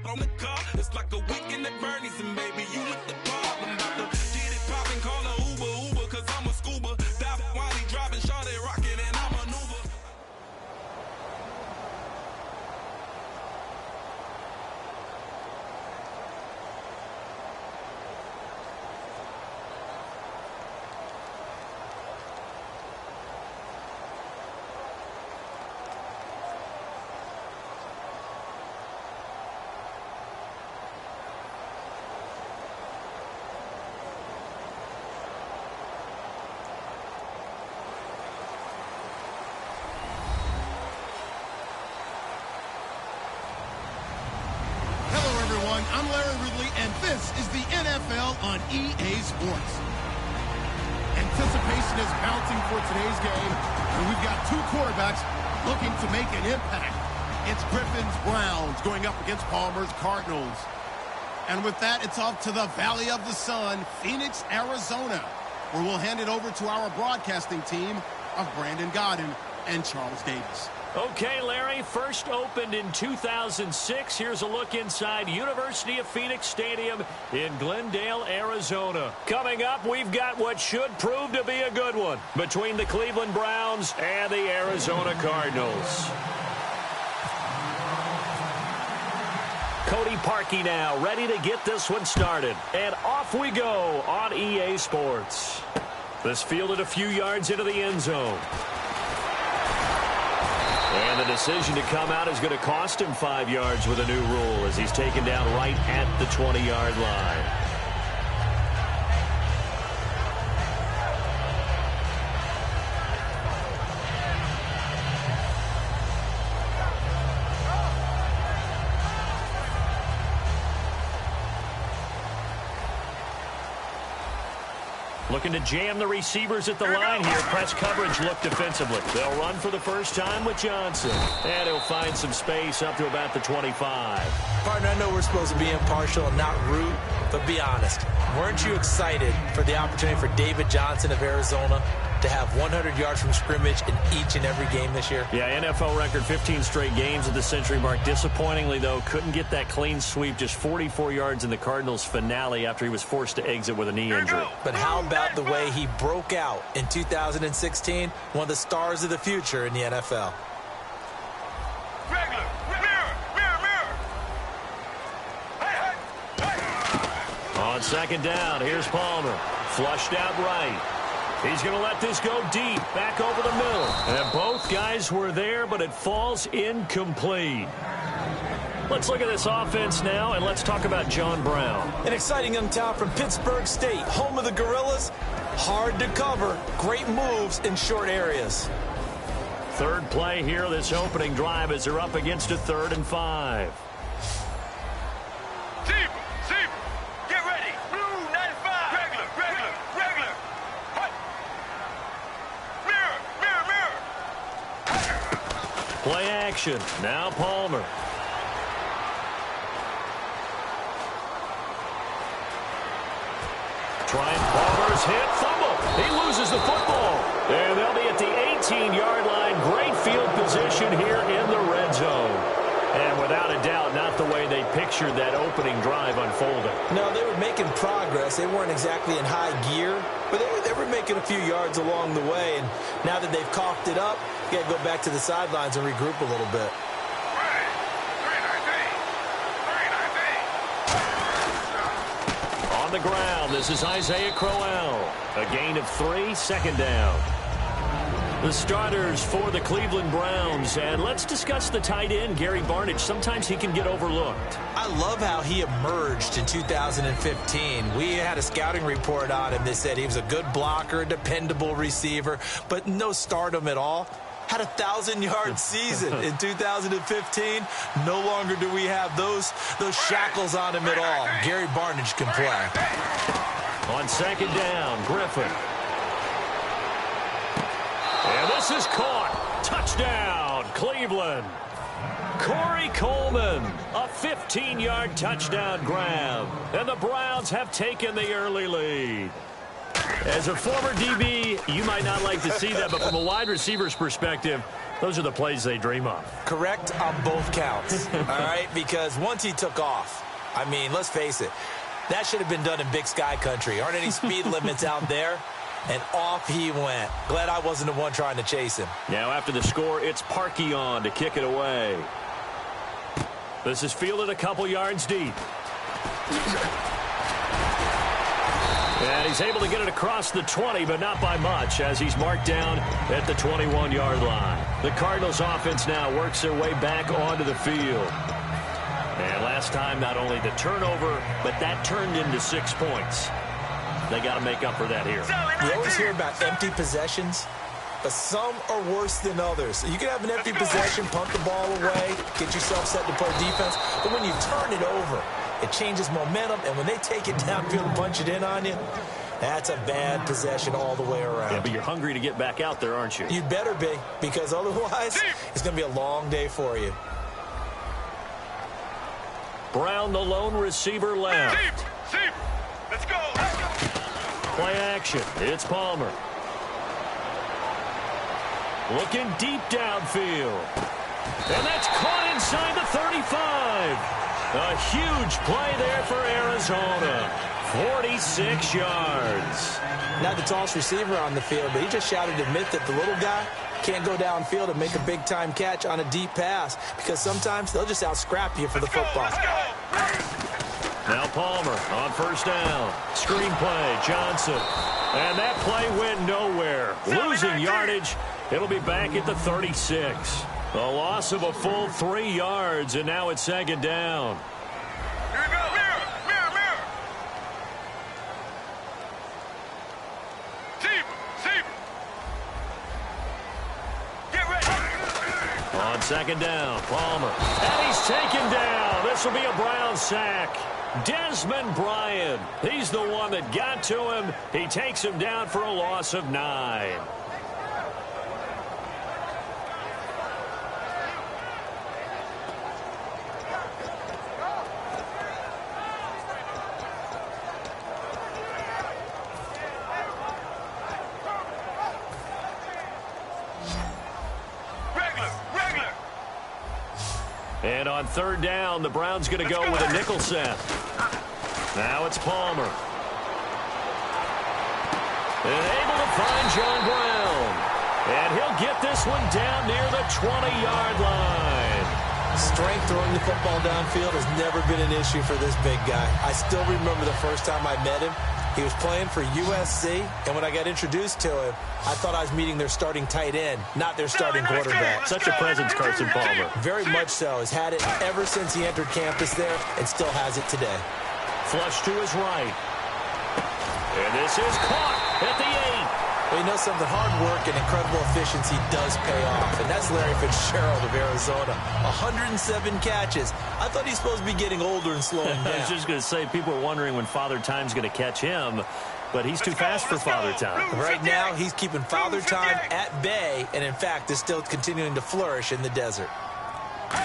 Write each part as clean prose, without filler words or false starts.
on the car. It's like a weekend at Bernie's, and baby, you with the problem. About to get it poppin', call her Uber, cause I'm a scuba. Dive while he driving, shot it rockin', and I'm an Uber. I'm Larry Ridley, and this is the NFL on EA Sports. Anticipation is mounting for today's game, and we've got two quarterbacks looking to make an impact. It's Griffin's Browns going up against Palmer's Cardinals. And with that, it's off to the Valley of the Sun, Phoenix, Arizona, where we'll hand it over to our broadcasting team of Brandon Godden and Charles Davis. Okay, Larry, first opened in 2006. Here's a look inside University of Phoenix Stadium in Glendale, Arizona. Coming up, we've got what should prove to be a good one between the Cleveland Browns and the Arizona Cardinals. Cody Parkey now, ready to get this one started. And off we go on EA Sports. This fielded a few yards into the end zone. And the decision to come out is going to cost him 5 yards with a new rule as he's taken down right at the 20-yard line. Looking to jam the receivers at the line here. Press coverage look defensively. They'll run for the first time with Johnson. And he'll find some space up to about the 25. Partner, I know we're supposed to be impartial and not root, but be honest. Weren't you excited for the opportunity for David Johnson of Arizona to have 100 yards from scrimmage in each and every game this year? Yeah, NFL record 15 straight games at the century mark. Disappointingly, though, couldn't get that clean sweep. Just 44 yards in the Cardinals' finale after he was forced to exit with a knee injury. But how about the way he broke out in 2016? One of the stars of the future in the NFL. On second down, here's Palmer. Flushed out right. He's going to let this go deep, back over the middle. And both guys were there, but it falls incomplete. Let's look at this offense now, and let's talk about John Brown. An exciting young talent from Pittsburgh State, home of the Gorillas. Hard to cover, great moves in short areas. Third play here, this opening drive, as they're up against a 3rd and 5. Get ready. Blue 95. Regular. Hut. Mirror. Play action. Now Palmer. Palmer's hit, fumble. He loses the football. And they'll be at the 18-yard line. Great field position here in the red zone. And without a doubt, not the way they pictured that opening drive unfolding. No, they were making progress. They weren't exactly in high gear, but they were making a few yards along the way. And now that they've coughed it up, you got to go back to the sidelines and regroup a little bit. On the ground, this is Isaiah Crowell. A gain of 3, second down. The starters for the Cleveland Browns. And let's discuss the tight end, Gary Barnidge. Sometimes he can get overlooked. I love how he emerged in 2015. We had a scouting report on him that said he was a good blocker, a dependable receiver, but no stardom at all. Had a 1,000-yard season in 2015. No longer do we have those shackles on him at all. Gary Barnidge can play. On second down, Griffin. And this is caught. Touchdown, Cleveland. Corey Coleman, a 15-yard touchdown grab. And the Browns have taken the early lead. As a former DB, you might not like to see that, but from a wide receiver's perspective, those are the plays they dream of. Correct on both counts, all right? Because once he took off, I mean, let's face it, that should have been done in Big Sky country. Aren't any speed limits out there? And off he went. Glad I wasn't the one trying to chase him. Now after the score, it's Parkey on to kick it away. This is fielded a couple yards deep. And he's able to get it across the 20, but not by much, as he's marked down at the 21-yard line. The Cardinals offense now works their way back onto the field. And last time, not only the turnover, but that turned into 6 points. They got to make up for that here. You always hear about empty possessions, but some are worse than others. You can have an empty possession, punt the ball away, get yourself set to play defense, but when you turn it over, it changes momentum, and when they take it downfield and punch it in on you, that's a bad possession all the way around. Yeah, but you're hungry to get back out there, aren't you? You'd better be, because otherwise, it's going to be a long day for you. Brown, the lone receiver, left. Let's go. Play action. It's Palmer. Looking deep downfield. And that's caught inside the 35. A huge play there for Arizona. 46 yards. Not the tallest receiver on the field, but he just shouted to admit that the little guy can't go downfield and make a big-time catch on a deep pass, because sometimes they'll just out-scrap you for the football. Now Palmer on first down. Screen play, Johnson. And that play went nowhere. Losing yardage. It'll be back at the 36. A loss of a full 3 yards, and now it's second down. Here we go. Mirror. Receiver. Get ready. On second down, Palmer. And he's taken down. This will be a Brown sack. Desmond Bryant. He's the one that got to him. He takes him down for a loss of 9. And on third down, the Browns going to go with a nickel set. Now it's Palmer. And able to find John Brown. And he'll get this one down near the 20-yard line. Strength throwing the football downfield has never been an issue for this big guy. I still remember the first time I met him. He was playing for USC, and when I got introduced to him, I thought I was meeting their starting tight end, not their starting quarterback. Such a presence, Carson Palmer. Very much so. Has had it ever since he entered campus there and still has it today. Flush to his right. And this is caught at the 8. Well, you know something, hard work and incredible efficiency does pay off, and that's Larry Fitzgerald of Arizona. 107 catches. I thought he's supposed to be getting older and slowing down. I was just going to say, people are wondering when Father Time's going to catch him, but he's too fast for Father Time. Right now, he's keeping Father Time at bay, and in fact, is still continuing to flourish in the desert.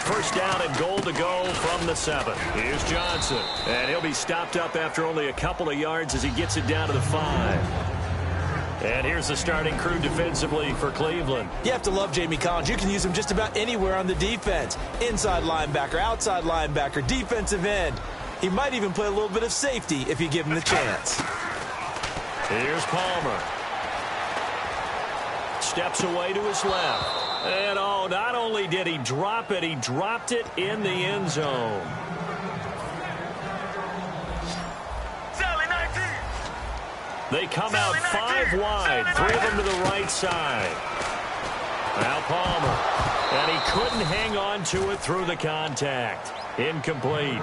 First down and goal to go from the 7. Here's Johnson, and he'll be stopped up after only a couple of yards as he gets it down to the 5. And here's the starting crew defensively for Cleveland. You have to love Jamie Collins. You can use him just about anywhere on the defense. Inside linebacker, outside linebacker, defensive end. He might even play a little bit of safety if you give him the chance. Here's Palmer. Steps away to his left. And oh, not only did he drop it, he dropped it in the end zone. They come out 5 wide, 3 of them to the right side. Now Palmer, and he couldn't hang on to it through the contact. Incomplete.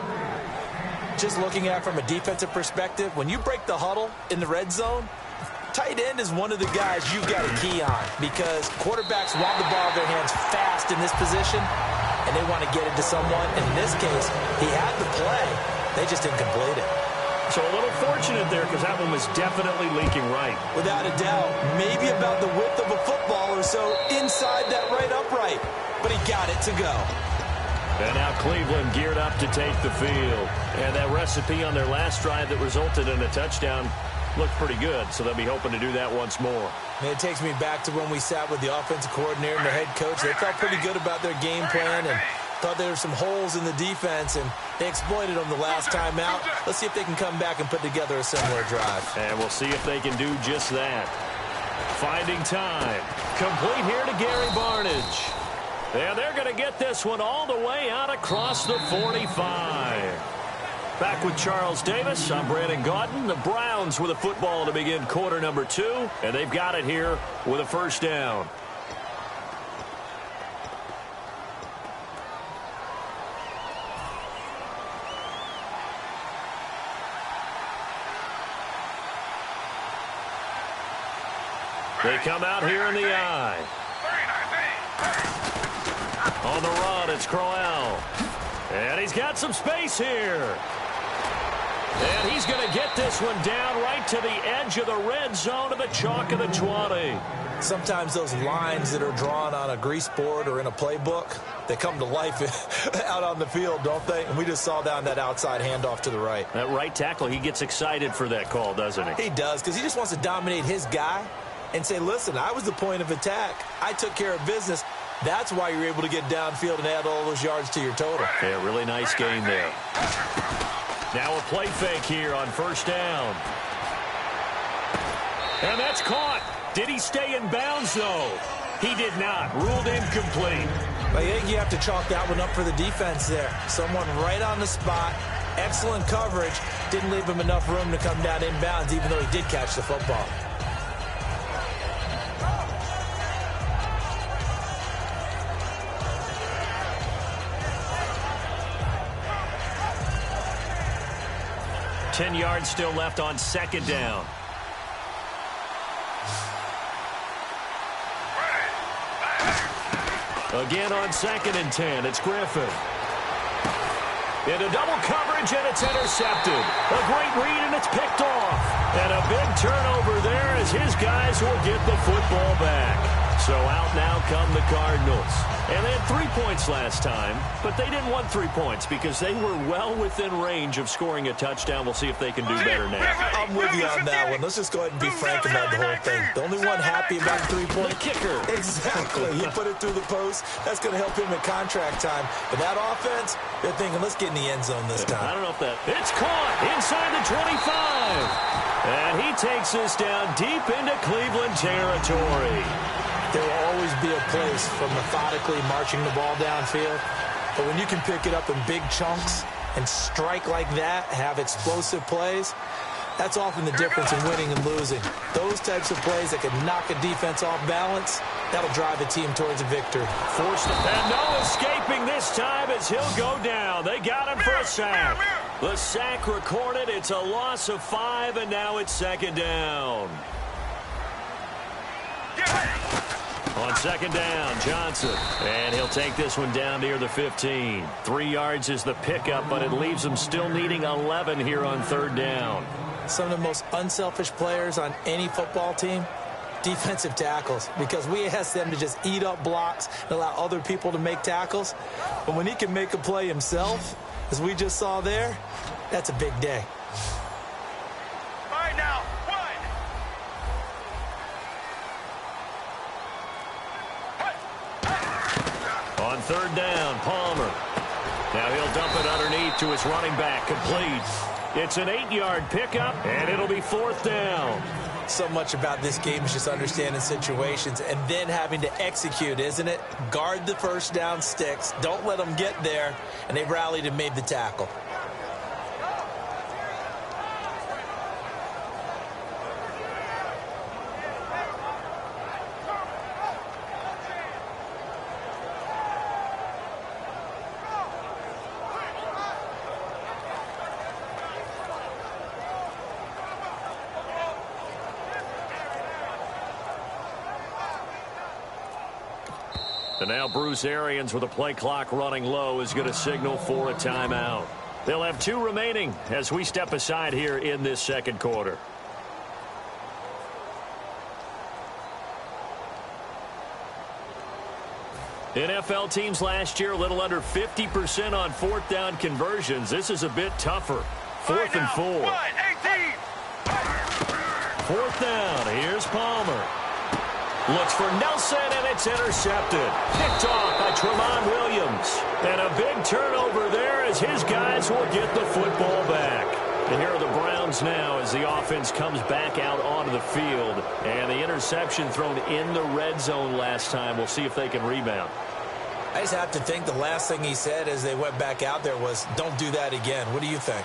Just looking at it from a defensive perspective, when you break the huddle in the red zone, tight end is one of the guys you've got to key on, because quarterbacks want the ball in their hands fast in this position, and they want to get it to someone. And in this case, he had the play. They just didn't complete it. So a little fortunate there, because that one was definitely leaking right. Without a doubt, maybe about the width of a football or so inside that right upright. But he got it to go. And now Cleveland geared up to take the field. And that recipe on their last drive that resulted in a touchdown looked pretty good, so they'll be hoping to do that once more. And it takes me back to when we sat with the offensive coordinator and the head coach. They felt pretty good about their game plan and thought there were some holes in the defense, and they exploited them the last time out. Let's see if they can come back and put together a similar drive. And we'll see if they can do just that. Finding time. Complete here to Gary Barnidge. And they're going to get this one all the way out across the 45. Back with Charles Davis, I'm Brandon Gaudin. The Browns with a football to begin quarter number 2, and they've got it here with a first down. They come out here in the eye. On the run, it's Crowell. And he's got some space here. And he's going to get this one down right to the edge of the red zone of the chalk of the 20. Sometimes those lines that are drawn on a grease board or in a playbook, they come to life out on the field, don't they? And we just saw down that outside handoff to the right. That right tackle, he gets excited for that call, doesn't he? He does, because he just wants to dominate his guy and say, listen, I was the point of attack. I took care of business. That's why you're able to get downfield and add all those yards to your total. Yeah, really nice game there. Now a play fake here on first down. And that's caught. Did he stay in bounds, though? He did not. Ruled incomplete. I think you have to chalk that one up for the defense there. Someone right on the spot. Excellent coverage. Didn't leave him enough room to come down inbounds, even though he did catch the football. Ten yards still left on second down. Again on 2nd and 10, it's Griffin. Into double coverage, and it's intercepted. A great read, and it's picked off. And a big turnover there as his guys will get the football back. So out now come the Cardinals. And they had 3 points last time, but they didn't want 3 points because they were well within range of scoring a touchdown. We'll see if they can do better now. I'm with you on that one. Let's just go ahead and be frank about the whole thing. The only one happy about the 3-point kicker. Exactly. He put it through the post. That's going to help him at contract time. But that offense, they're thinking, let's get in the end zone this time. I don't know if that... It's caught inside the 25. And he takes this down deep into Cleveland territory. There will always be a place for methodically marching the ball downfield. But when you can pick it up in big chunks and strike like that, have explosive plays, that's often the difference in winning and losing. Those types of plays that can knock a defense off balance, that'll drive a team towards a victory. Forced it. And no escaping this time as he'll go down. They got him for a sack. The sack recorded. It's a loss of 5, and now it's 2nd down. On 2nd down, Johnson. And he'll take this one down near the 15. 3 yards is the pickup, but it leaves them still needing 11 here on 3rd down. Some of the most unselfish players on any football team, defensive tackles, because we ask them to just eat up blocks and allow other people to make tackles. But when he can make a play himself, as we just saw there, that's a big day. All right, now, On 3rd down, Palmer. Now he'll dump it underneath to his running back, complete. It's an 8-yard pickup, and it'll be 4th down. So much about this game is just understanding situations and then having to execute, isn't it? Guard the first down sticks. Don't let them get there. And they rallied and made the tackle. And now Bruce Arians, with the play clock running low, is going to signal for a timeout. They'll have 2 remaining as we step aside here in this 2nd quarter. NFL teams last year a little under 50% on 4th down conversions. This is a bit tougher. 4th and 4. 4th down. Here's Palmer. Looks for Nelson, and it's intercepted. Picked off by Tremont Williams. And a big turnover there as his guys will get the football back. And here are the Browns now as the offense comes back out onto the field. And the interception thrown in the red zone last time. We'll see if they can rebound. I just have to think the last thing he said as they went back out there was, don't do that again. What do you think?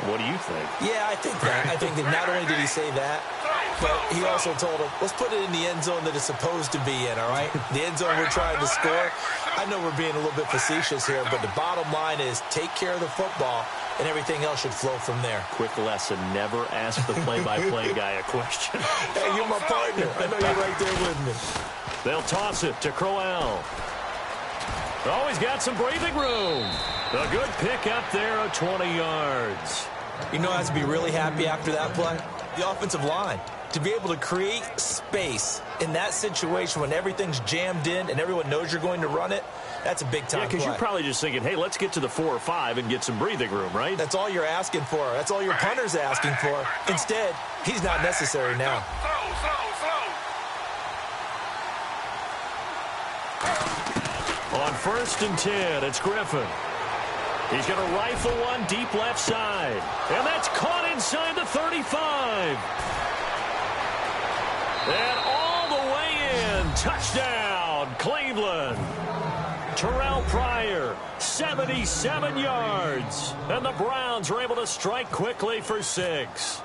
What do you think? Yeah, I think that. I think that not only did he say that, but he also told him, let's put it in the end zone that it's supposed to be in, all right? The end zone we're trying to score. I know we're being a little bit facetious here, but the bottom line is take care of the football, and everything else should flow from there. Quick lesson, never ask the play-by-play guy a question. Hey, you're my partner. I know you're right there with me. They'll toss it to Crowell. Oh, he's got some breathing room. A good pick up there of 20 yards. You know, I have to be really happy after that play. The offensive line. To be able to create space in that situation when everything's jammed in and everyone knows you're going to run it, that's a big-time play. Yeah, because you're probably just thinking, hey, let's get to the 4 or 5 and get some breathing room, right? That's all you're asking for. That's all your punter's asking for. Instead, he's not necessary now. On 1st and 10, it's Griffin. He's going to rifle one deep left side. And that's caught inside the 35. And all the way in. Touchdown, Cleveland. Terrell Pryor, 77 yards. And the Browns are able to strike quickly for 6.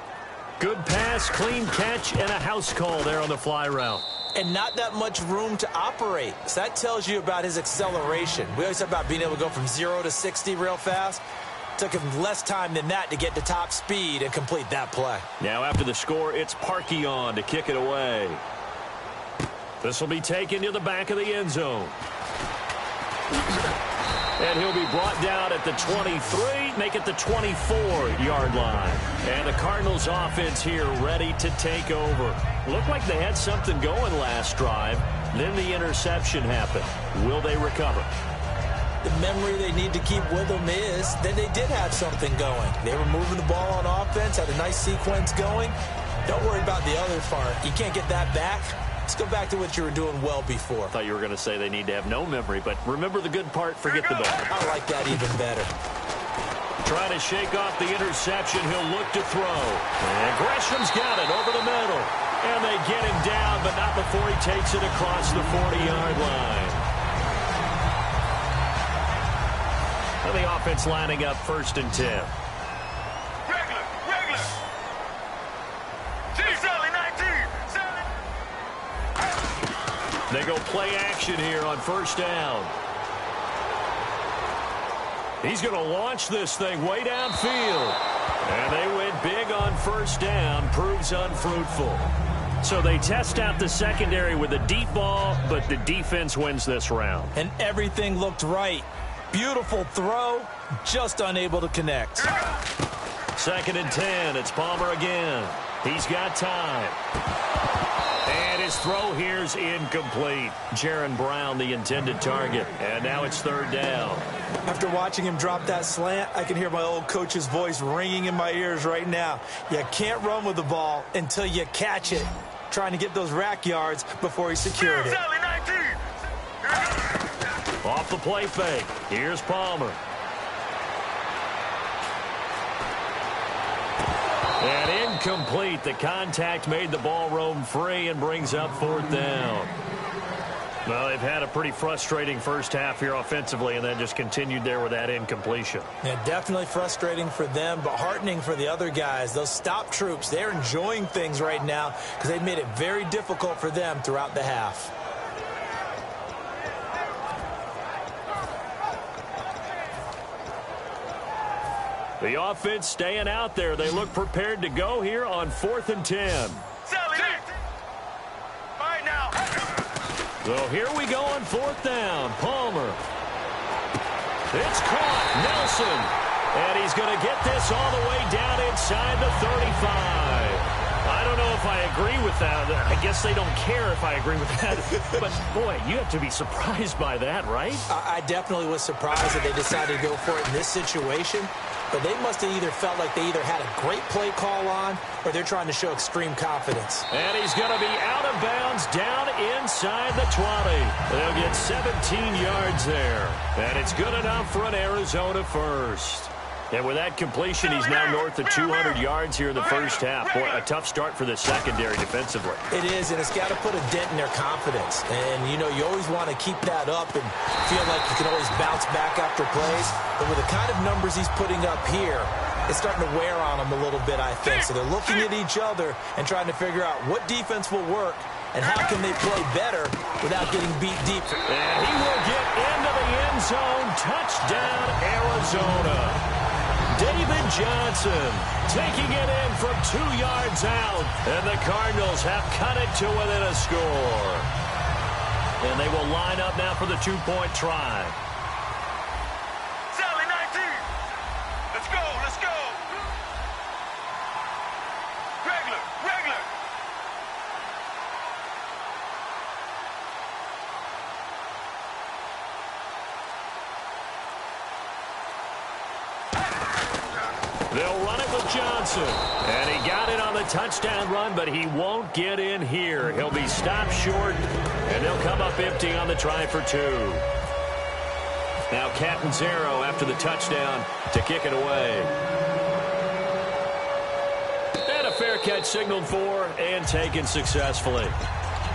Good pass, clean catch, and a house call there on the fly route. And not that much room to operate. So that tells you about his acceleration. We always talk about being able to go from 0 to 60 real fast. Took him less time than that to get to top speed and complete that play. Now after the score, it's Parkey on to kick it away. This will be taken to the back of the end zone. And he'll be brought down at the 23, make it the 24-yard line. And the Cardinals offense here ready to take over. Looked like they had something going last drive. Then the interception happened. Will they recover? The memory they need to keep with them is that they did have something going. They were moving the ball on offense, had a nice sequence going. Don't worry about the other part. You can't get that back. Let's go back to what you were doing well before. I thought you were going to say they need to have no memory, but remember the good part, forget the bad. I like that even better. Trying to shake off the interception, he'll look to throw. And Gresham's got it over the middle. And they get him down, but not before he takes it across the 40-yard line. And the offense lining up 1st and 10. Regular. Sally 19. They go play action here on 1st down. He's going to launch this thing way downfield. And they went big on 1st down. Proves unfruitful. So they test out the secondary with a deep ball, but the defense wins this round. And everything looked right. Beautiful throw, just unable to connect. 2nd and 10. It's Palmer again. He's got time. And his throw here's incomplete. Jaron Brown, the intended target. And now it's 3rd down. After watching him drop that slant, I can hear my old coach's voice ringing in my ears right now. You can't run with the ball until you catch it. Trying to get those rack yards before he secured it. Off the play fake. Here's Palmer. And incomplete. The contact made the ball roam free and brings up 4th down. Well, they've had a pretty frustrating first half here offensively and then just continued there with that incompletion. Yeah, definitely frustrating for them, but heartening for the other guys. Those stop troops, they're enjoying things right now because they've made it very difficult for them throughout the half. The offense staying out there. They look prepared to go here on 4th and 10. Right now. So here we go on 4th down. Palmer. It's caught. Nelson. And he's going to get this all the way down inside the 35. I don't know if I agree with that. I guess they don't care if I agree with that. But, boy, you have to be surprised by that, right? I definitely was surprised that they decided to go for it in this situation. but they must have either felt like they either had a great play call on or they're trying to show extreme confidence. And he's going to be out of bounds down inside the 20. They'll get 17 yards there. And it's good enough for an Arizona first. And with that completion, he's now north of 200 yards here in the first half. Boy, a tough start for the secondary defensively. It is, and it's got to put a dent in their confidence. And, you know, you always want to keep that up and feel like you can always bounce back after plays. But with the kind of numbers he's putting up here, it's starting to wear on them a little bit, I think. So they're looking at each other and trying to figure out what defense will work and how can they play better without getting beat deep. And he will get into the end zone. Touchdown, Arizona. David Johnson taking it in from 2 yards out. And the Cardinals have cut it to within a score. And they will line up now for the two-point try. Sally 19. Let's go, let's go. Regular, regular. They'll run it with Johnson. And he got it on the touchdown run, but he won't get in here. He'll be stopped short, and they'll come up empty on the try for two. Now Catanzaro after the touchdown to kick it away. And a fair catch signaled for and taken successfully.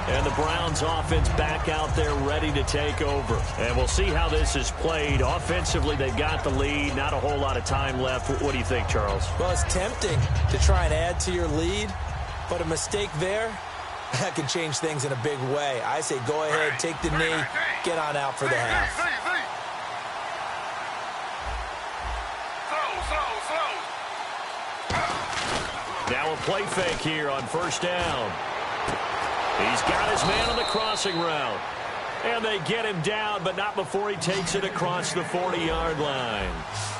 And the Browns offense back out there ready to take over. And we'll see how this is played. Offensively, they've got the lead. Not a whole lot of time left. What do you think, Charles? Well, it's tempting to try and add to your lead, but a mistake there, that can change things in a big way. I say go ahead, take the knee, get on out for the half. Now a play fake here on first down. He's got his man on the crossing route. And they get him down, but not before he takes it across the 40-yard line.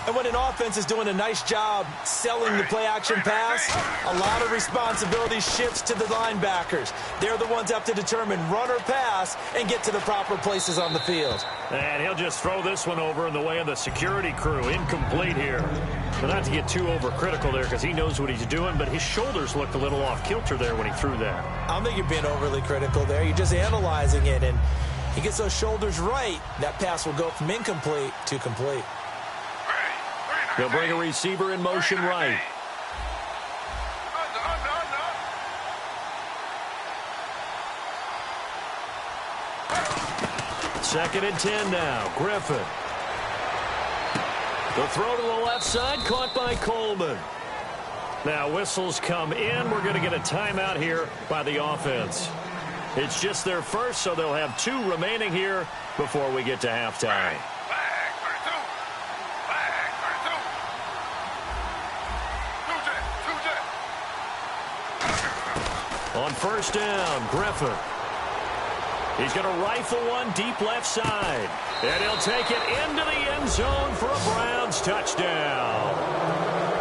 And when an offense is doing a nice job selling the play-action pass, a lot of responsibility shifts to the linebackers. They're the ones that have to determine run or pass and get to the proper places on the field. And he'll just throw this one over in the way of the security crew. Incomplete here. But not to get too overcritical there because he knows what he's doing, but his shoulders looked a little off-kilter there when he threw that. I don't think you're being overly critical there. You're just analyzing it, and he gets those shoulders right, that pass will go from incomplete to complete. They'll bring a receiver in motion right. Second and 10 now. Griffin. The throw to the left side, caught by Coleman. Now whistles come in. We're going to get a timeout here by the offense. It's just their first, so they'll have 2 remaining here before we get to halftime. On first down, Griffin. He's going to rifle one deep left side. And he'll take it into the end zone for a Browns touchdown.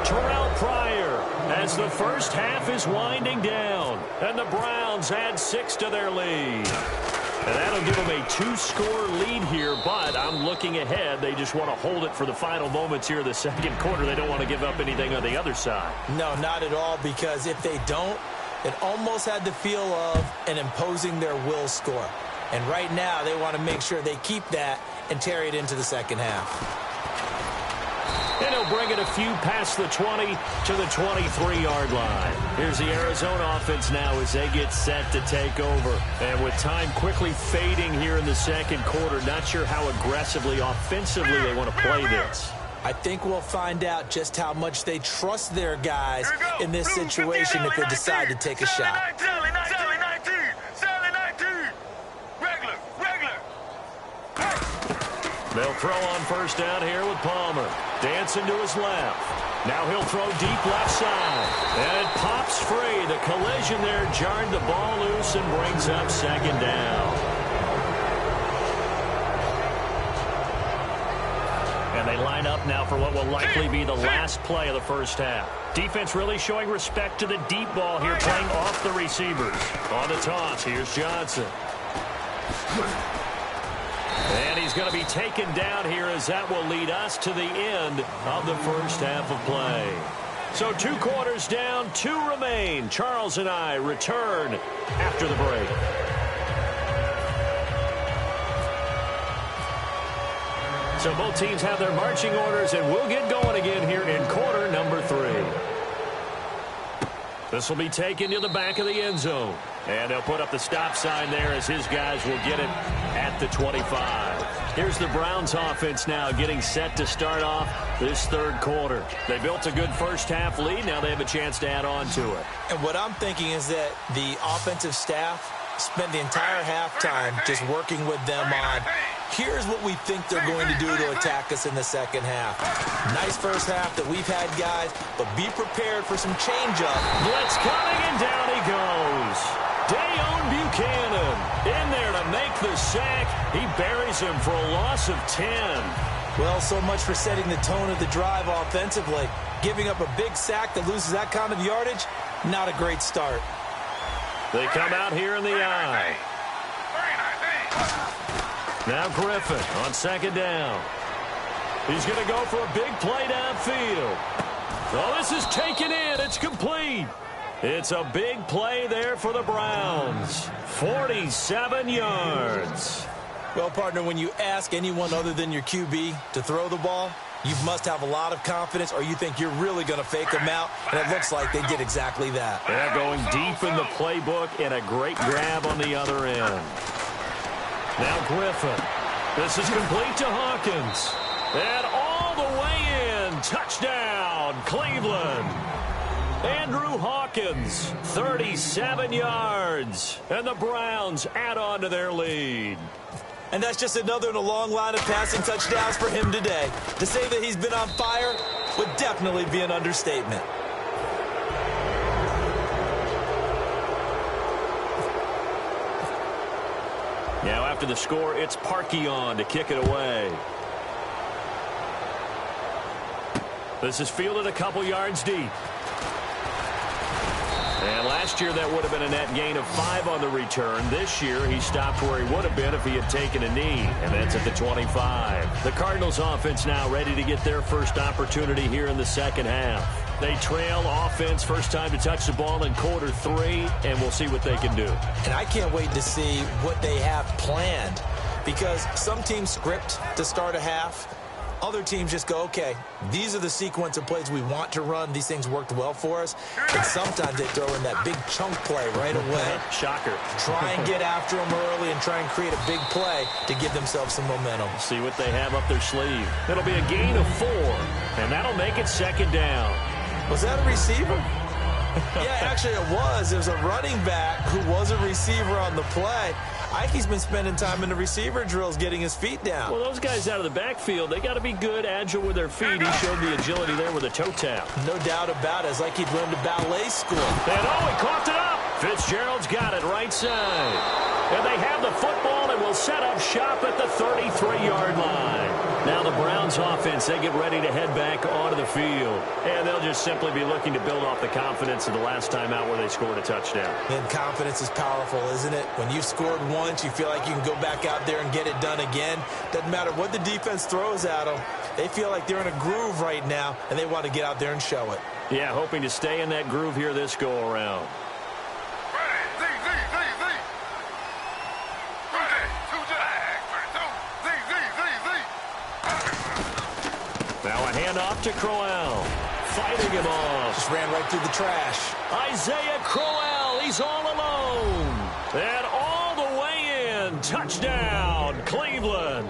Terrell Pryor as the first half is winding down. And the Browns add 6 to their lead. And that'll give them a 2-score lead here, but I'm looking ahead. They just want to hold it for the final moments here of the second quarter. They don't want to give up anything on the other side. No, not at all, because if they don't, it almost had the feel of an imposing their will score. And right now, they want to make sure they keep that and carry it into the second half. And he'll bring it a few past the 20 to the 23-yard line. Here's the Arizona offense now as they get set to take over. And with time quickly fading here in the second quarter, not sure how aggressively, offensively they want to play this. I think we'll find out just how much they trust their guys in this situation if they decide to take a shot. They'll throw on first down here with Palmer. Dancing to his left. Now he'll throw deep left side. And it pops free. The collision there jarred the ball loose and brings up second down. And they line up now for what will likely be the last play of the first half. Defense really showing respect to the deep ball here, playing off the receivers. On the toss, here's Johnson. And he's going to be taken down here as that will lead us to the end of the first half of play. So 2 quarters down, 2 remain. Charles and I return after the break. So both teams have their marching orders, and we'll get going again here in quarter number 3. This will be taken to the back of the end zone. And they'll put up the stop sign there as his guys will get it at the 25. Here's the Browns offense now getting set to start off this third quarter. They built a good first half lead. Now they have a chance to add on to it. And what I'm thinking is that the offensive staff spent the entire halftime just working with them on, here's what we think they're going to do to attack us in the second half. Nice first half that we've had, guys, but be prepared for some change-up. Blitz coming, and down he goes. Dayon Buchanan in there to make the sack. He buries him for a loss of 10. Well, so much for setting the tone of the drive offensively. Giving up a big sack that loses that kind of yardage, not a great start. They come out here in the eye. Now Griffin on second down. He's going to go for a big play downfield. Oh, this is taken in. It's complete. It's a big play there for the Browns. 47 yards. Well, partner, when you ask anyone other than your QB to throw the ball, you must have a lot of confidence, or you think you're really going to fake them out, and it looks like they did exactly that. They're going deep in the playbook, and a great grab on the other end. Now Griffin. This is complete to Hawkins. And all the way in. Touchdown, Cleveland. Andrew Hawkins, 37 yards. And the Browns add on to their lead. And that's just another in a long line of passing touchdowns for him today. To say that he's been on fire would definitely be an understatement. Now after the score, it's Parkey on to kick it away. This is fielded a couple yards deep. And last year that would have been a net gain of 5 on the return. This year he stopped where he would have been if he had taken a knee, and that's at the 25. The Cardinals offense now ready to get their first opportunity here in the second half. They trail offense, first time to touch the ball in quarter 3, and we'll see what they can do. And I can't wait to see what they have planned, because some teams script to start a half. Other teams just go, okay, these are the sequence of plays we want to run. These things worked well for us. And sometimes they throw in that big chunk play right away. Shocker. Try and get after them early and try and create a big play to give themselves some momentum. See what they have up their sleeve. It'll be a gain of 4, and that'll make it second down. Was that a receiver? Yeah, actually it was. It was a running back who was a receiver on the play. Ike's been spending time in the receiver drills getting his feet down. Well, those guys out of the backfield, they got to be good, agile with their feet. He showed the agility there with a toe tap. No doubt about it. It's like he'd learned to ballet school. And he coughed it up. Fitzgerald's got it right side. And they have the football and will set up shop at the 33-yard line. Now the Browns offense, they get ready to head back onto the field. And they'll just simply be looking to build off the confidence of the last time out where they scored a touchdown. And confidence is powerful, isn't it? When you've scored once, you feel like you can go back out there and get it done again. Doesn't matter what the defense throws at them. They feel like they're in a groove right now, and they want to get out there and show it. Yeah, hoping to stay in that groove here this go-around. Now a handoff to Crowell. Fighting him off. Just ran right through the trash. Isaiah Crowell, he's all alone. And all the way in. Touchdown, Cleveland.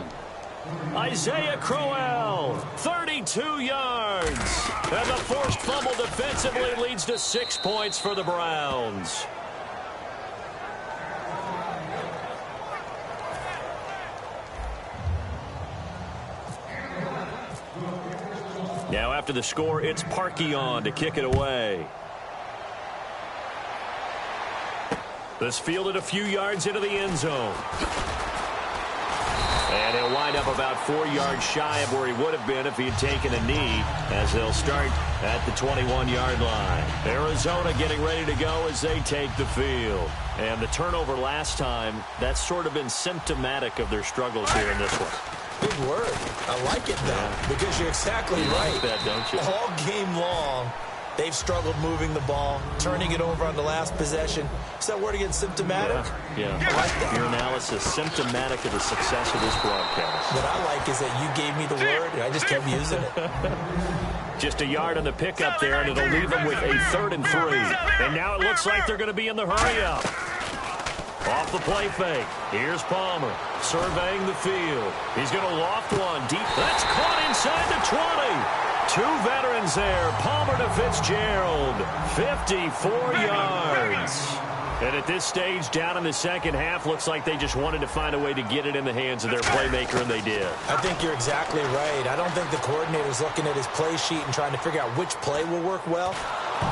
Isaiah Crowell, 32 yards. And the forced fumble defensively leads to 6 points for the Browns. Now after the score, it's Parkey on to kick it away. This fielded a few yards into the end zone. And he'll wind up about 4 yards shy of where he would have been if he had taken a knee, as they'll start at the 21-yard line. Arizona getting ready to go as they take the field. And the turnover last time, that's sort of been symptomatic of their struggles here in this one. Big word. I like it, though, because you're exactly right. You like that, don't you? All game long, they've struggled moving the ball, turning it over on the last possession. Is that word again, symptomatic? Yeah. I like that. Your analysis, symptomatic of the success of this broadcast. What I like is that you gave me the word, and I just kept using it. Just a yard on the pickup there, and it'll leave them with a 3rd and 3. And now it looks like they're going to be in the hurry-up. Off the play fake. Here's Palmer surveying the field. He's going to loft one deep. That's caught inside the 20. 2 veterans there. Palmer to Fitzgerald. 54 yards. And at this stage, down in the second half, looks like they just wanted to find a way to get it in the hands of their playmaker, and they did. I think you're exactly right. I don't think the coordinator's looking at his play sheet and trying to figure out which play will work well.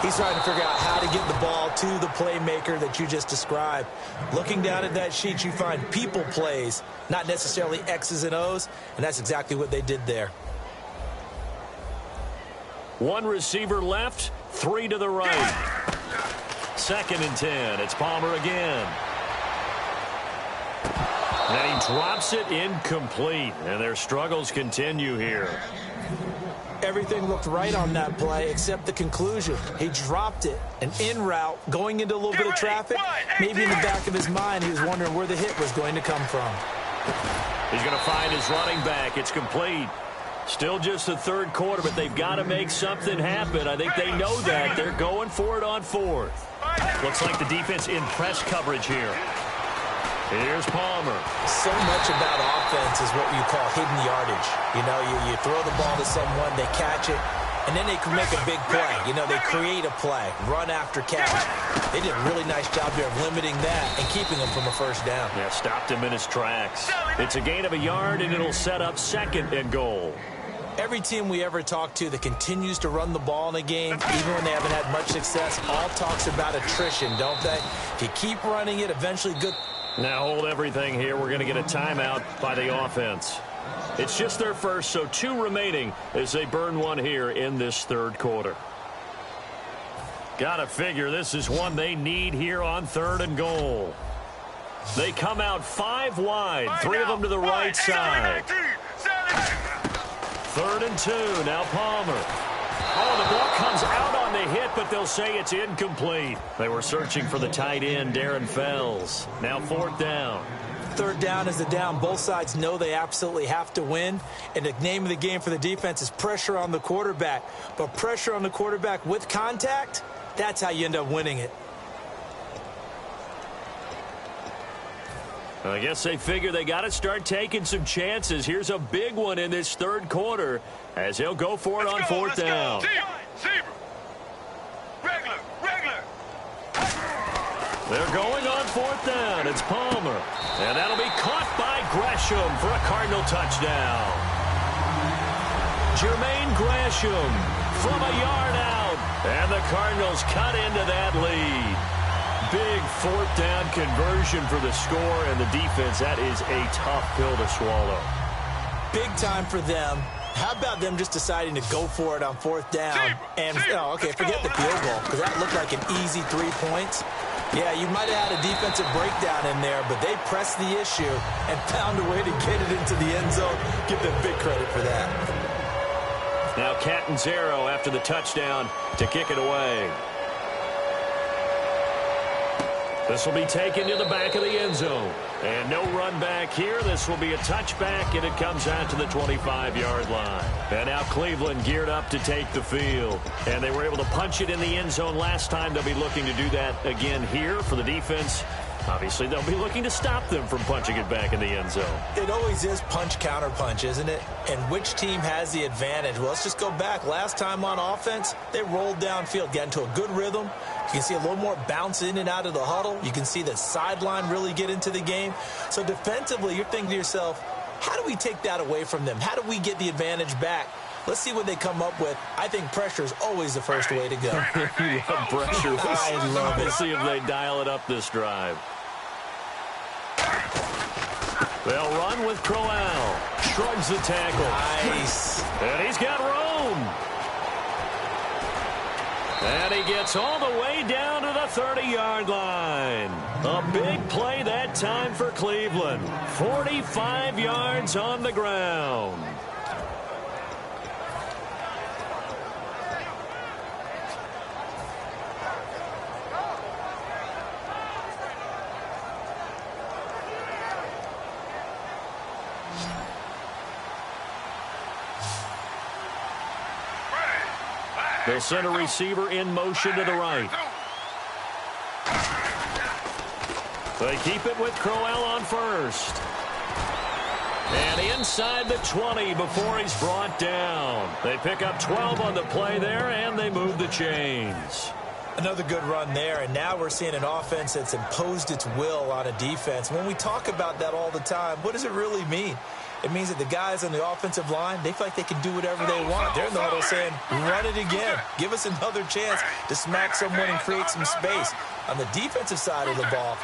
He's trying to figure out how to get the ball to the playmaker that you just described. Looking down at that sheet, you find people plays, not necessarily X's and O's, and that's exactly what they did there. 1 receiver left, 3 to the right. 2nd and 10. It's Palmer again. And he drops it incomplete, and their struggles continue here. Everything looked right on that play except the conclusion. He dropped it, an in route, going into a little bit of traffic. Maybe in the back of his mind, he was wondering where the hit was going to come from. He's going to find his running back. It's complete. Still just the 3rd quarter, but they've got to make something happen. I think they know that. They're going for it on 4th. Looks like the defense in press coverage here. Here's Palmer. So much about offense is what you call hidden yardage. You know, you throw the ball to someone, they catch it, and then they can make a big play. You know, they create a play, run after catch. They did a really nice job here of limiting that and keeping him from a 1st down. Yeah, stopped him in his tracks. It's a gain of a yard, and it'll set up 2nd and goal. Every team we ever talk to that continues to run the ball in a game, even when they haven't had much success, all talks about attrition, don't they? If you keep running it, eventually good. Now hold everything here. We're going to get a timeout by the offense. It's just their first, so 2 remaining as they burn 1 here in this 3rd quarter. Got to figure this is one they need here on 3rd and goal. They come out 5 wide, 3 of them to the right side. 3rd and 2. Now Palmer. Oh, the ball comes out on the hit, but they'll say it's incomplete. They were searching for the tight end, Darren Fells. Now 4th down. 3rd down is the down. Both sides know they absolutely have to win. And the name of the game for the defense is pressure on the quarterback. But pressure on the quarterback with contact, that's how you end up winning it. I guess they figure they got to start taking some chances. Here's a big one in this 3rd quarter as they'll go for it on 4th down. Regular. They're going on 4th down. It's Palmer. And that'll be caught by Gresham for a Cardinal touchdown. Jermaine Gresham from a yard out. And the Cardinals cut into that lead. Big 4th down conversion for the score, and the defense, that is a tough pill to swallow. Big time for them. How about them just deciding to go for it on 4th down? And, forget the field goal, because that looked like an easy 3 points. Yeah, you might have had a defensive breakdown in there, but they pressed the issue and found a way to get it into the end zone. Give them big credit for that. Now Catanzaro after the touchdown to kick it away. This will be taken to the back of the end zone. And no run back here. This will be a touchback, and it comes out to the 25-yard line. And now Cleveland geared up to take the field. And they were able to punch it in the end zone last time. They'll be looking to do that again here for the defense. Obviously, they'll be looking to stop them from punching it back in the end zone. It always is punch-counter-punch, isn't it? And which team has the advantage? Well, let's just go back. Last time on offense, they rolled downfield, got into a good rhythm. You can see a little more bounce in and out of the huddle. You can see the sideline really get into the game. So defensively, you're thinking to yourself, how do we take that away from them? How do we get the advantage back? Let's see what they come up with. I think pressure is always the first way to go. You love pressure. I love it. Let's see if they dial it up this drive. They'll run with Crowell. Shrugs the tackle. Nice. And he's got room. And he gets all the way down to the 30-yard line. A big play that time for Cleveland. 45 yards on the ground. They'll send a receiver in motion to the right. They keep it with Crowell on first. And inside the 20 before he's brought down. They pick up 12 on the play there, and they move the chains. Another good run there, and now we're seeing an offense that's imposed its will on a defense. When we talk about that all the time, what does it really mean? It means that the guys on the offensive line, they feel like they can do whatever they want. They're in the huddle saying, run it again. Give us another chance to smack someone and create some space. On the defensive side of the ball,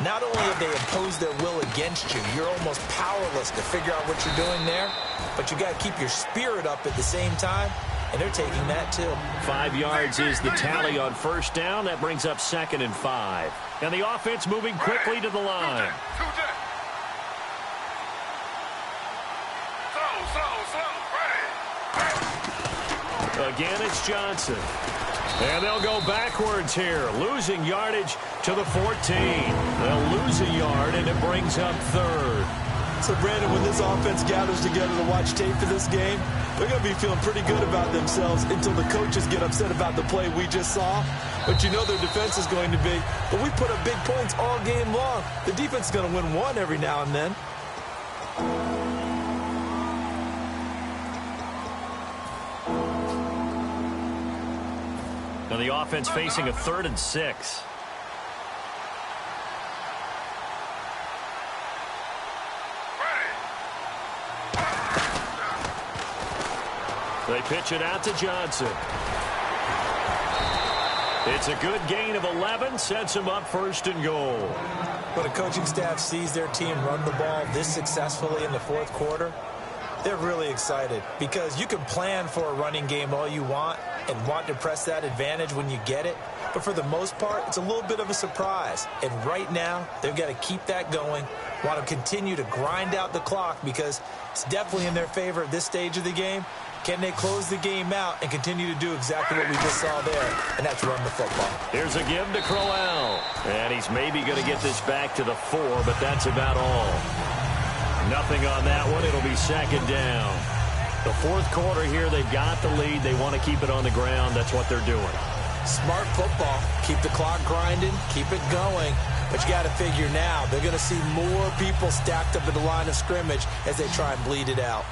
not only have they imposed their will against you, you're almost powerless to figure out what you're doing there, but you got to keep your spirit up at the same time, and they're taking that too. 5 yards is the tally on first down. That brings up 2nd and 5. And the offense moving quickly to the line. Again, it's Johnson. And they'll go backwards here, losing yardage to the 14. They'll lose a yard, and it brings up 3rd. So, Brandon, when this offense gathers together to watch tape for this game, they're going to be feeling pretty good about themselves until the coaches get upset about the play we just saw. But you know their defense is going to be, but we put up big points all game long. The defense is going to win one every now and then. Now the offense facing a 3rd and 6. They pitch it out to Johnson. It's a good gain of 11, sets him up 1st and goal. When a coaching staff sees their team run the ball this successfully in the 4th quarter, they're really excited because you can plan for a running game all you want and want to press that advantage when you get it. But for the most part, it's a little bit of a surprise. And right now, they've got to keep that going, want to continue to grind out the clock because it's definitely in their favor at this stage of the game. Can they close the game out and continue to do exactly what we just saw there, and that's run the football. Here's a give to Crowell. And he's maybe going to get this back to the 4, but that's about all. Nothing on that one. It'll be 2nd down. The 4th quarter here, they've got the lead. They want to keep it on the ground. That's what they're doing. Smart football. Keep the clock grinding. Keep it going. But you got to figure now, they're going to see more people stacked up at the line of scrimmage as they try and bleed it out.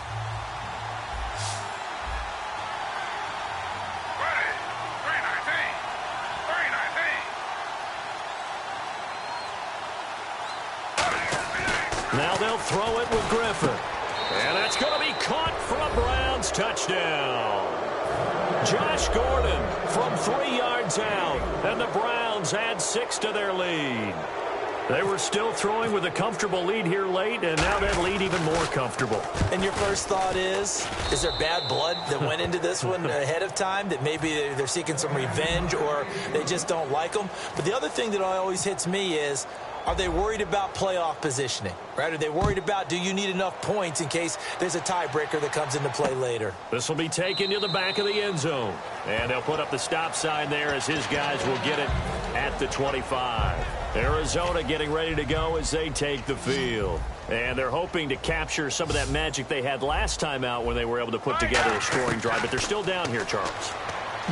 Now they'll throw it with Griffin. And that's going to be caught for a Browns touchdown. Josh Gordon from 3 yards out. And the Browns add 6 to their lead. They were still throwing with a comfortable lead here late, and now that lead even more comfortable. And your first thought is there bad blood that went into this one ahead of time, that maybe they're seeking some revenge or they just don't like them? But the other thing that always hits me is, are they worried about playoff positioning, right? Are they worried about, do you need enough points in case there's a tiebreaker that comes into play later? This will be taken to the back of the end zone. And they'll put up the stop sign there as his guys will get it at the 25. Arizona getting ready to go as they take the field. And they're hoping to capture some of that magic they had last time out when they were able to put together a scoring drive. But they're still down here, Charles.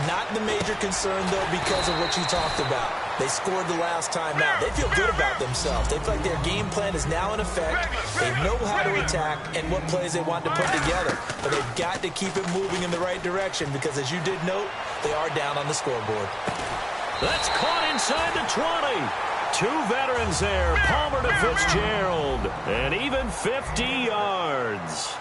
Not the major concern, though, because of what you talked about. They scored the last time out. They feel good about themselves. They feel like their game plan is now in effect. They know how to attack and what plays they want to put together. But they've got to keep it moving in the right direction because, as you did note, they are down on the scoreboard. That's caught inside the 20. 2 veterans there, Palmer to Fitzgerald, and even 50 yards.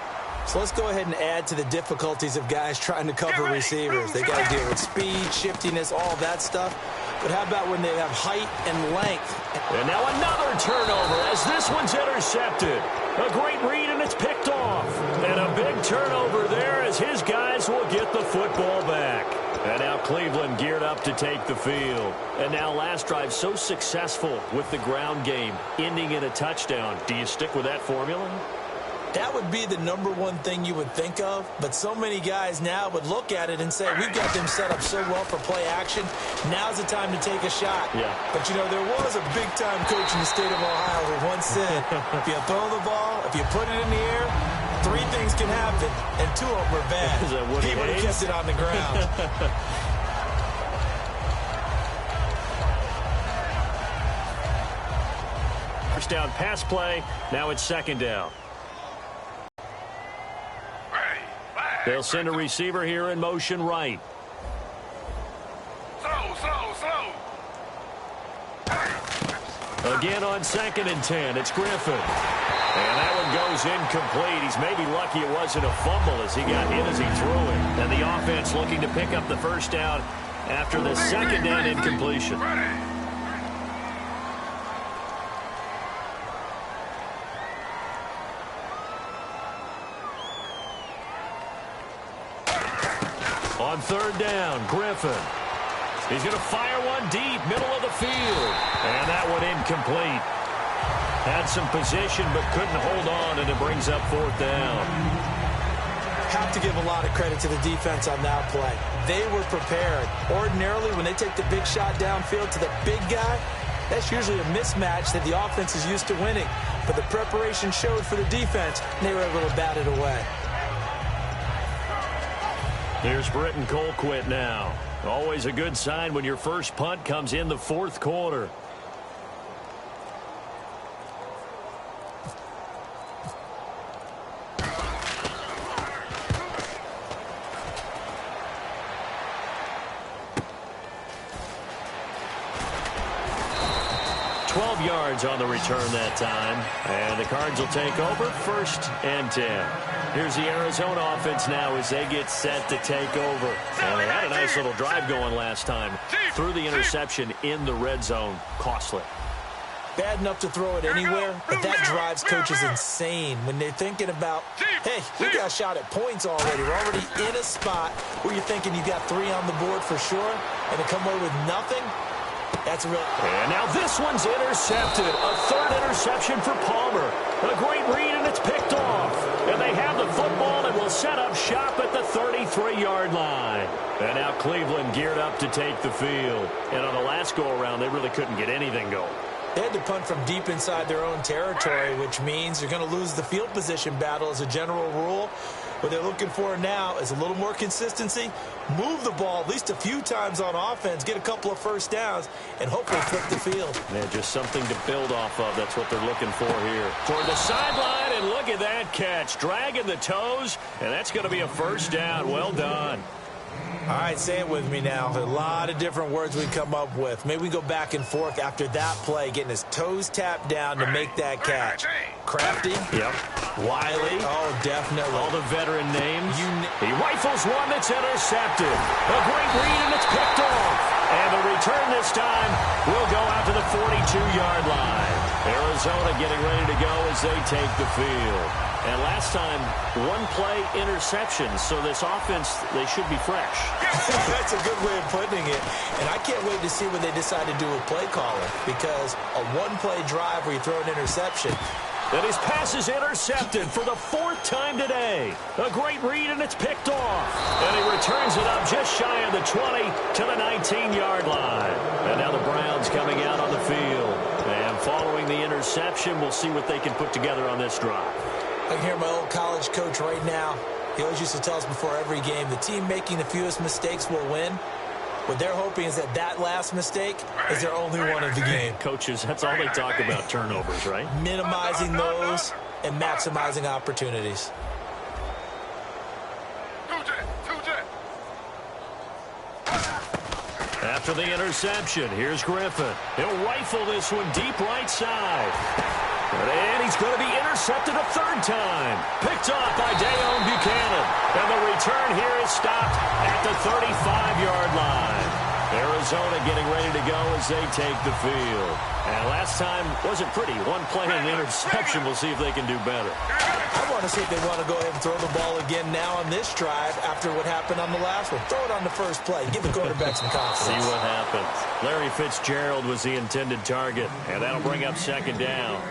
So let's go ahead and add to the difficulties of guys trying to cover receivers. They got to deal with speed, shiftiness, all that stuff. But how about when they have height and length? And now another turnover as this one's intercepted. A great read, and it's picked off. And a big turnover there as his guys will get the football back. And now Cleveland geared up to take the field. And now last drive so successful with the ground game, ending in a touchdown. Do you stick with that formula? That would be the number one thing you would think of, but so many guys now would look at it and say, we've got them set up so well for play action, now's the time to take a shot. Yeah. But, you know, there was a big-time coach in the state of Ohio who once said, if you throw the ball, if you put it in the air, 3 things can happen, and 2 of them are bad. He would have kept it on the ground. First down pass play, now it's second down. They'll send a receiver here in motion right. Slow. Again on 2nd and 10, it's Griffin. And that one goes incomplete. He's maybe lucky it wasn't a fumble as he got hit as he threw it. And the offense looking to pick up the first down after the second down incompletion. On 3rd down, Griffin. He's going to fire one deep, middle of the field. And that one incomplete. Had some position but couldn't hold on, and it brings up 4th down. Have to give a lot of credit to the defense on that play. They were prepared. Ordinarily, when they take the big shot downfield to the big guy, that's usually a mismatch that the offense is used to winning. But the preparation showed for the defense, and they were able to bat it away. Here's Britton Colquitt now. Always a good sign when your first punt comes in the 4th quarter. Yards on the return that time, and the Cards will take over 1st and 10. Here's the Arizona offense now as they get set to take over. And they had a nice little drive going last time. Threw the interception in the red zone. Costly. Bad enough to throw it anywhere, but that drives coaches insane when they're thinking about, hey, we got shot at points already. We're already in a spot where you're thinking you got 3 on the board for sure, and to come away with nothing. That's real. And now this one's intercepted. A 3rd interception for Palmer. A great read, and it's picked off. And they have the football and will set up shop at the 33-yard line. And now Cleveland geared up to take the field. And on the last go-around, they really couldn't get anything going. They had to punt from deep inside their own territory, which means you're going to lose the field position battle as a general rule. What they're looking for now is a little more consistency, move the ball at least a few times on offense, get a couple of first downs, and hopefully flip the field. Yeah, just something to build off of. That's what they're looking for here. Toward the sideline, and look at that catch. Dragging the toes, and that's going to be a first down. Well done. All right, say it with me now. A lot of different words we come up with. Maybe we go back and forth after that play, getting his toes tapped down to make that catch. Crafty. Yep. Wiley. Oh, definitely. All the veteran names. He rifles one that's intercepted. A great read, and it's picked off. And the return this time will go out to the 42-yard line. Arizona getting ready to go as they take the field. And last time, 1-play interception. So this offense, they should be fresh. That's a good way of putting it. And I can't wait to see what they decide to do with play calling. Because a 1-play drive where you throw an interception. And his pass is intercepted for the 4th time today. A great read, and it's picked off. And he returns it up just shy of the 20 to the 19-yard line. And now the Browns coming out on the field. And following the interception, we'll see what they can put together on this drive. I can hear my old college coach right now. He always used to tell us before every game, the team making the fewest mistakes will win. What they're hoping is that last mistake is their only one of the game. Coaches, that's all they talk about, turnovers, right? Minimizing those and maximizing opportunities. After the interception, here's Griffin. He'll rifle this one deep right side. And he's going to be intercepted a third time. Picked off by Dayon Buchanan. And the return here is stopped at the 35-yard line. Arizona getting ready to go as they take the field. And last time wasn't pretty. One play and an interception. We'll see if they can do better. I want to see if they want to go ahead and throw the ball again now on this drive after what happened on the last one. Throw it on the first play. Give the quarterback some confidence. See what happens. Larry Fitzgerald was the intended target. And that'll bring up second down.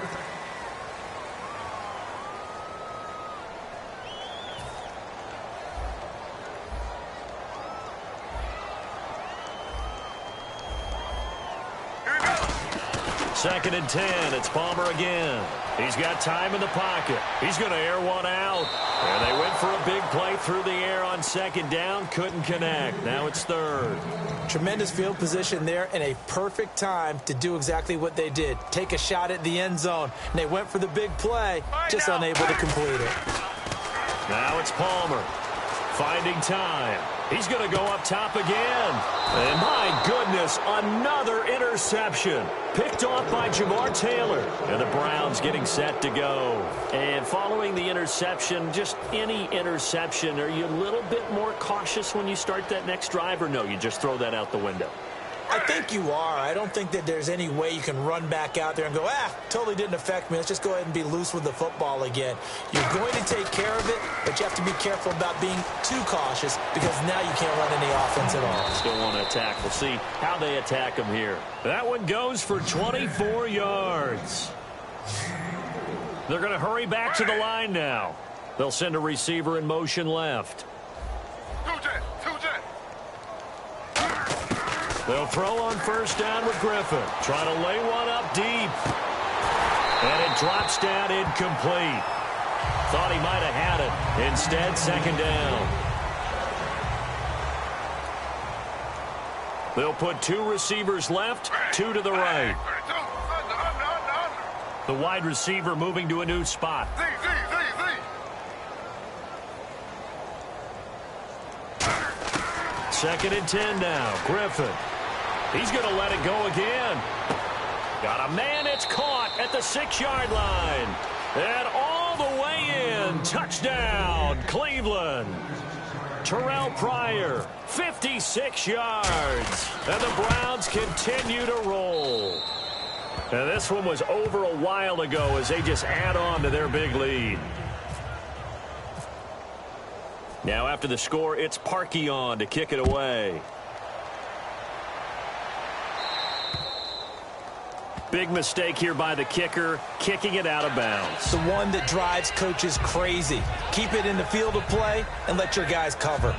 Second and 10. It's Palmer again. He's got time in the pocket. He's going to air one out. And they went for a big play through the air on second down. Couldn't connect. Now it's third. Tremendous field position there and a perfect time to do exactly what they did. Take a shot at the end zone. And they went for the big play, just unable to complete it. Now it's Palmer. Finding time. He's going to go up top again. And my goodness, another interception. Picked off by Jamar Taylor. And the Browns getting set to go. And following the interception, just any interception, are you a little bit more cautious when you start that next drive? Or no, you just throw that out the window? I think you are. I don't think that there's any way you can run back out there and go, totally didn't affect me. Let's just go ahead and be loose with the football again. You're going to take care of it, but you have to be careful about being too cautious because now you can't run any offense at all. Still want to attack. We'll see how they attack them here. That one goes for 24 yards. They're going to hurry back to the line now. They'll send a receiver in motion left. They'll throw on first down with Griffin. Trying to lay one up deep. And it drops down incomplete. Thought he might have had it. Instead, second down. They'll put two receivers left, two to the right. The wide receiver moving to a new spot. Second and 10 now. Griffin. He's going to let it go again. Got a man. It's caught at the 6-yard line. And all the way in. Touchdown, Cleveland. Terrell Pryor, 56 yards. And the Browns continue to roll. And this one was over a while ago as they just add on to their big lead. Now after the score, it's Parkey on to kick it away. Big mistake here by the kicker, kicking it out of bounds. The one that drives coaches crazy. Keep it in the field of play and let your guys cover.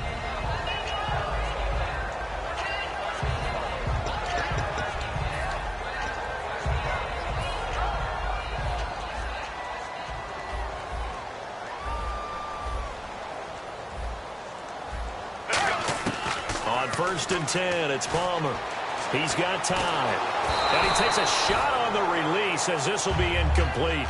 On first and 10, it's Palmer. He's got time. And he takes a shot on the release as this will be incomplete.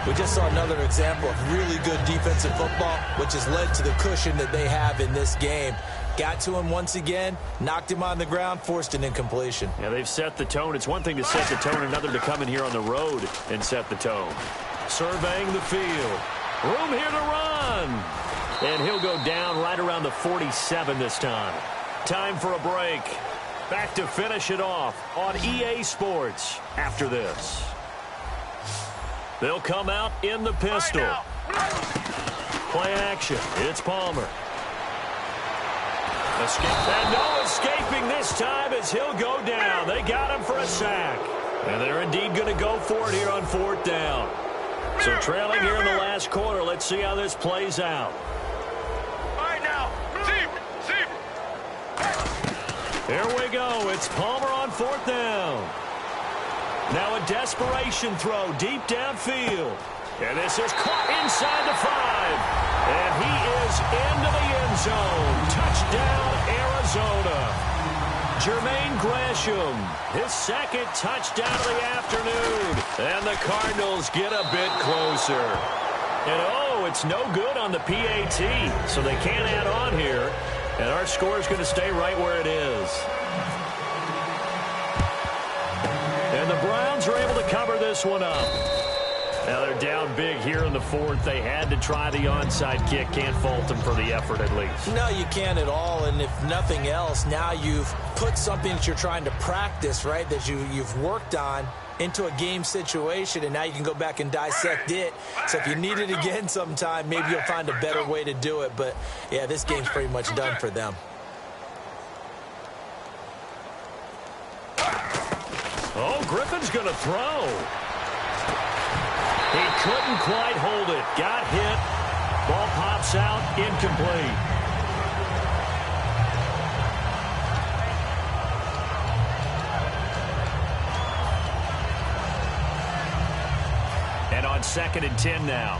We just saw another example of really good defensive football, which has led to the cushion that they have in this game. Got to him once again, knocked him on the ground, forced an incompletion. Yeah, they've set the tone. It's one thing to set the tone, another to come in here on the road and set the tone. Surveying the field. Room here to run. And he'll go down right around the 47 this time. Time for a break. Back to finish it off on EA Sports after this. They'll come out in the pistol. Play action. It's Palmer. Escape. And no escaping this time as he'll go down. They got him for a sack. And they're indeed going to go for it here on fourth down. So trailing here in the last quarter. Let's see how this plays out. Here we go. It's Palmer on fourth down. Now a desperation throw deep downfield. And this is caught inside the 5. And he is into the end zone. Touchdown, Arizona. Jermaine Gresham, his second touchdown of the afternoon. And the Cardinals get a bit closer. And it's no good on the PAT. So they can't add on here. And our score is going to stay right where it is. And the Browns are able to cover this one up. Now they're down big here in the fourth. They had to try the onside kick. Can't fault them for the effort at least. No, you can't at all. And if nothing else, now you've put something that you're trying to practice, right, that you've worked on into a game situation, and now you can go back and dissect it. So if you need it again sometime, maybe you'll find a better way to do it. But, yeah, this game's pretty much done for them. Oh, Griffin's going to throw. He couldn't quite hold it. Got hit. Ball pops out. Incomplete. And on 2nd and 10 now.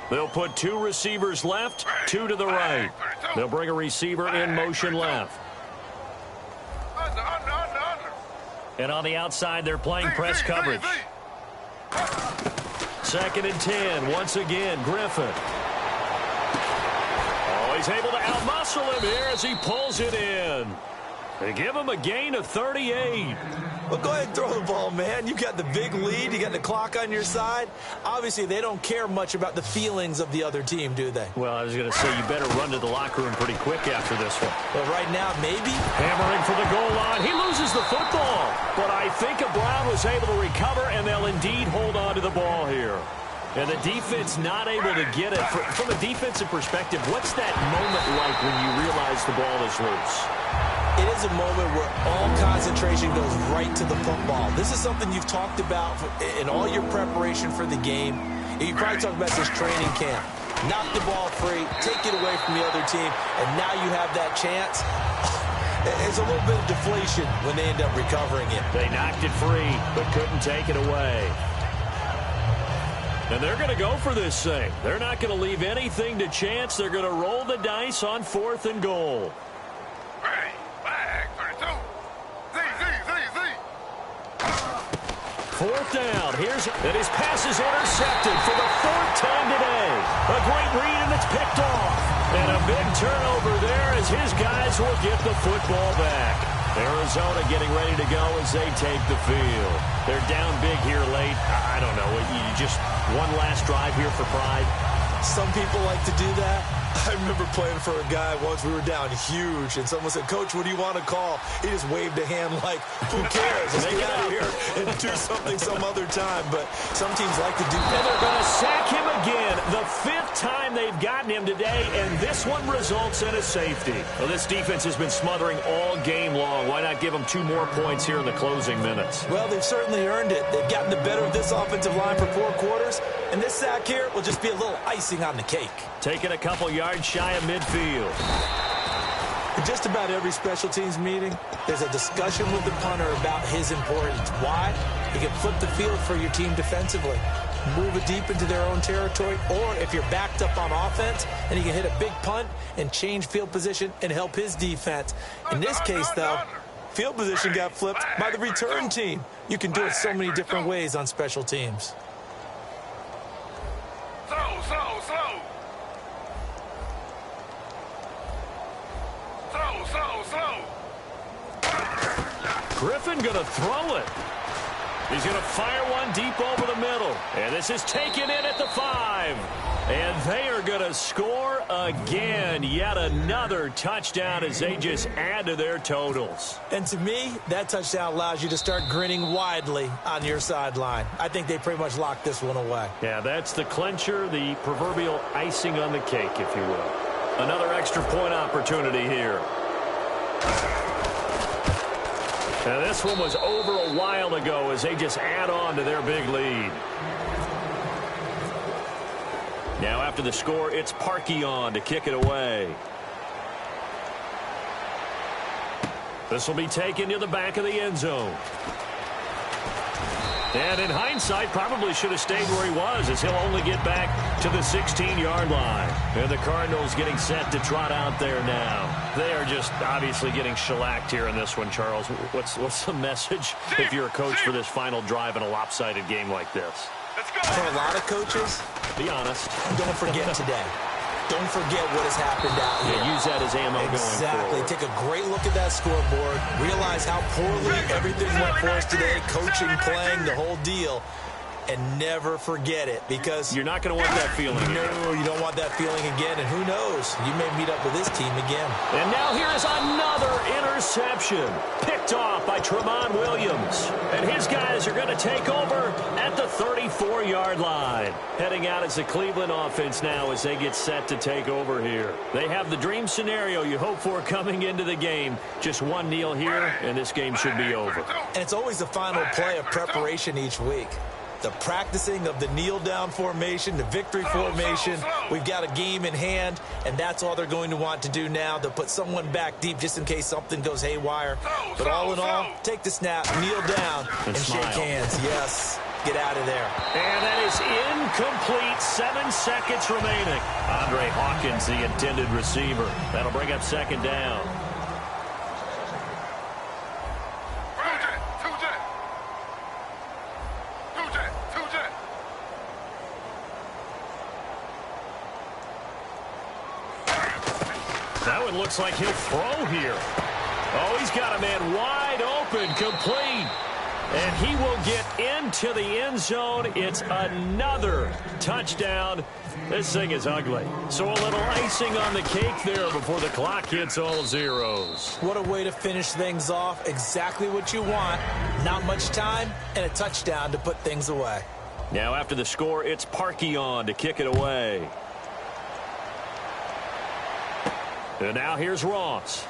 They'll put 2 receivers left, 2 to the right. They'll bring a receiver in motion left. And on the outside, they're playing press coverage. 2nd and 10. Once again, Griffin. Oh, he's able to outmuscle him here as he pulls it in. They give him a gain of 38. Well, go ahead and throw the ball, man. You got the big lead. You got the clock on your side. Obviously, they don't care much about the feelings of the other team, do they? Well, I was going to say you better run to the locker room pretty quick after this one. Well, right now, maybe. Hammering for the goal line. He loses the football. But I think Brown was able to recover, and they'll indeed hold on to the ball here. And the defense not able to get it. From a defensive perspective, what's that moment like when you realize the ball is loose? It is a moment where all concentration goes right to the football. This is something you've talked about in all your preparation for the game. You probably talked about this training camp. Knock the ball free, take it away from the other team, and now you have that chance. It's a little bit of deflation when they end up recovering it. They knocked it free, but couldn't take it away. And they're going to go for this thing. They're not going to leave anything to chance. They're going to roll the dice on 4th and goal. Fourth down. And his pass is intercepted for the 4th time today. A great read, and it's picked off. And a big turnover there as his guys will get the football back. Arizona getting ready to go as they take the field. They're down big here late. I don't know. You just one last drive here for pride. Some people like to do that. I remember playing for a guy once. We were down huge, and someone said, "Coach, what do you want to call?" He just waved a hand like, "Who cares? Let's get out of here and do something some other time." But some teams like to do that. And they're going to sack him again. The 5th time they've gotten him today, and this one results in a safety. Well, this defense has been smothering all game long. Why not give them 2 more points here in the closing minutes? Well, they've certainly earned it. They've gotten the better of this offensive line for 4 quarters, and this sack here will just be a little icing on the cake. Taking a couple yards shy of midfield. In just about every special teams meeting, there's a discussion with the punter about his importance. Why? He can flip the field for your team defensively, move it deep into their own territory, or if you're backed up on offense, and he can hit a big punt and change field position and help his defense. In this case, though, field position got flipped by the return team. You can do it so many different ways on special teams. Slow. Griffin going to throw it. He's going to fire one deep over the middle. And this is taken in at the 5. And they are going to score again. Yet another touchdown as they just add to their totals. And to me, that touchdown allows you to start grinning widely on your sideline. I think they pretty much locked this one away. Yeah, that's the clincher, the proverbial icing on the cake, if you will. Another extra point opportunity here. And this one was over a while ago as they just add on to their big lead. Now after the score, it's Parkey on to kick it away. This will be taken to the back of the end zone. And in hindsight, probably should have stayed where he was, as he'll only get back to the 16-yard line. And the Cardinals getting set to trot out there now. They are just obviously getting shellacked here in this one, Charles. What's the message if you're a coach for this final drive in a lopsided game like this? Let's go. For a lot of coaches, Be honest. don't forget today. don't forget what has happened out here. Yeah, use that as ammo going forward. Take a great look at that scoreboard. Realize how poorly everything went for us today. Coaching, playing, the whole deal. And never forget it, because you're not going to want that feeling again. No, you don't want that feeling again. And who knows? You may meet up with this team again. And now here is another interception. Picked off by Tremont Williams. And his guys are going to take over at the 34-yard line. Heading out as the Cleveland offense now as they get set to take over here. They have the dream scenario you hope for coming into the game. Just one kneel here, and this game should be over. And it's always the final play of preparation each week. The practicing of the kneel-down formation, the victory formation. We've got a game in hand, and that's all they're going to want to do now. They'll put someone back deep just in case something goes haywire. But all in all, take the snap, kneel down, and shake hands. Yes, get out of there. And that is incomplete. 7 seconds remaining. Andre Hawkins, the intended receiver. That'll bring up second down. That one looks like he'll throw here. Oh, he's got a man wide open, complete. And he will get into the end zone. It's another touchdown. This thing is ugly. So a little icing on the cake there before the clock hits all zeros. What a way to finish things off. Exactly what you want. Not much time and a touchdown to put things away. Now after the score, it's Parkey on to kick it away. And now here's Ross.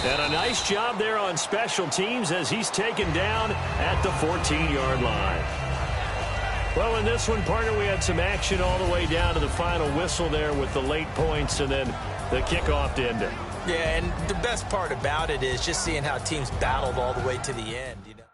And a nice job there on special teams as he's taken down at the 14-yard line. Well, in this one, partner, we had some action all the way down to the final whistle there with the late points and then the kickoff to end it. Yeah, and the best part about it is just seeing how teams battled all the way to the end, you know.